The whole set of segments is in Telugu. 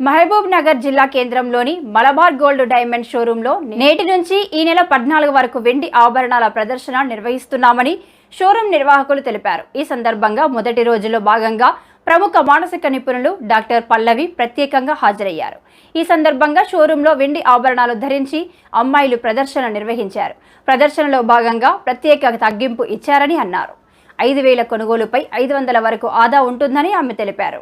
మహబూబ్ నగర్ జిల్లా కేంద్రంలోని మలబార్ గోల్డ్ డైమండ్ షోరూంలో నేటి నుంచి ఈ నెల 14 వరకు వెండి ఆభరణాల ప్రదర్శన నిర్వహిస్తున్నామని షోరూం నిర్వాహకులు తెలిపారు. ఈ సందర్భంగా మొదటి రోజులో భాగంగా ప్రముఖ మానసిక నిపుణులు డాక్టర్ పల్లవి ప్రత్యేకంగా హాజరయ్యారు. ఈ సందర్భంగా షోరూంలో వెండి ఆభరణాలు ధరించి అమ్మాయిలు ప్రదర్శన నిర్వహించారు. ప్రదర్శనలో భాగంగా ప్రత్యేక తగ్గింపు ఇచ్చారని అన్నారు. 5,000 కొనుగోలుపై 500 వరకు ఆదా ఉంటుందని ఆమె తెలిపారు.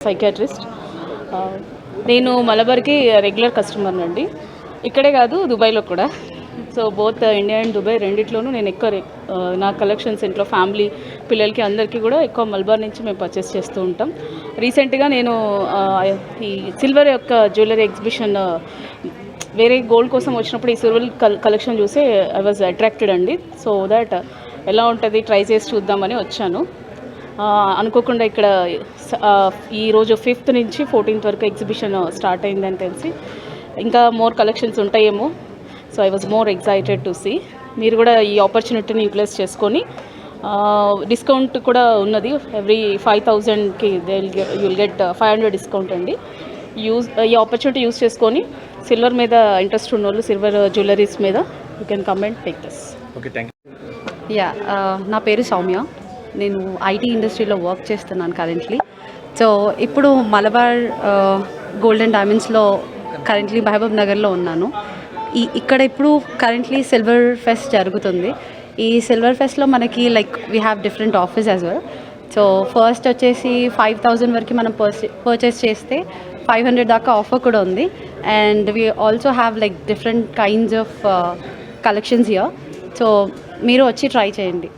సైకియాట్రిస్ట్. నేను మలబార్కి రెగ్యులర్ కస్టమర్ అండి. ఇక్కడే కాదు, దుబాయ్లో కూడా. So both India and Dubai రెండిట్లోనూ నేను ఎక్కువ నా కలెక్షన్స్ ఇంట్లో ఫ్యామిలీ పిల్లలకి అందరికీ కూడా ఎక్కువ మలబార్ నుంచి మేము పర్చేస్ చేస్తూ ఉంటాం. రీసెంట్గా నేను ఈ సిల్వర్ యొక్క జ్యువెలరీ ఎగ్జిబిషన్ వేరే గోల్డ్ కోసం వచ్చినప్పుడు ఈ సిల్వర్ కలెక్షన్ చూసి ఐ వాజ్ అట్రాక్టెడ్ అండి. సో దాట్ ఎలా ఉంటుంది ట్రై చేసి చూద్దామని వచ్చాను. అనుకోకుండా ఇక్కడ ఈరోజు 5th నుంచి 14th వరకు ఎగ్జిబిషన్ స్టార్ట్ అయిందని తెలిసి ఇంకా మోర్ కలెక్షన్స్ ఉంటాయేమో. So I was more excited to see. మీరు కూడా ఈ ఆపర్చునిటీని యూటిలైజ్ చేసుకొని డిస్కౌంట్ కూడా ఉన్నది. ఎవ్రీ 5,000కి యుల్ గెట్ 500 డిస్కౌంట్ అండి. ఈ ఆపర్చునిటీ యూజ్ చేసుకొని సిల్వర్ మీద ఇంట్రెస్ట్ ఉన్న వాళ్ళు, సిల్వర్ జ్యువెలరీస్ మీద you can come and take this. Okay, thank you. నా పేరు సౌమ్య. నేను ఐటీ ఇండస్ట్రీలో వర్క్ చేస్తున్నాను కరెంట్లీ. సో ఇప్పుడు మలబార్ గోల్డ్ అండ్ డైమండ్స్లో కరెంట్లీ మహబూబ్ నగర్లో ఉన్నాను. ఇక్కడ ఇప్పుడు కరెంట్లీ సిల్వర్ ఫెస్ట్ జరుగుతుంది. ఈ సిల్వర్ ఫెస్ట్లో మనకి we have different offers as well. So first వచ్చేసి 5,000 వరకు మనం పర్చేస్ చేస్తే 500 దాకా ఆఫర్ కూడా ఉంది. And we also have different kinds of collections here. So మీరు వచ్చి ట్రై చేయండి.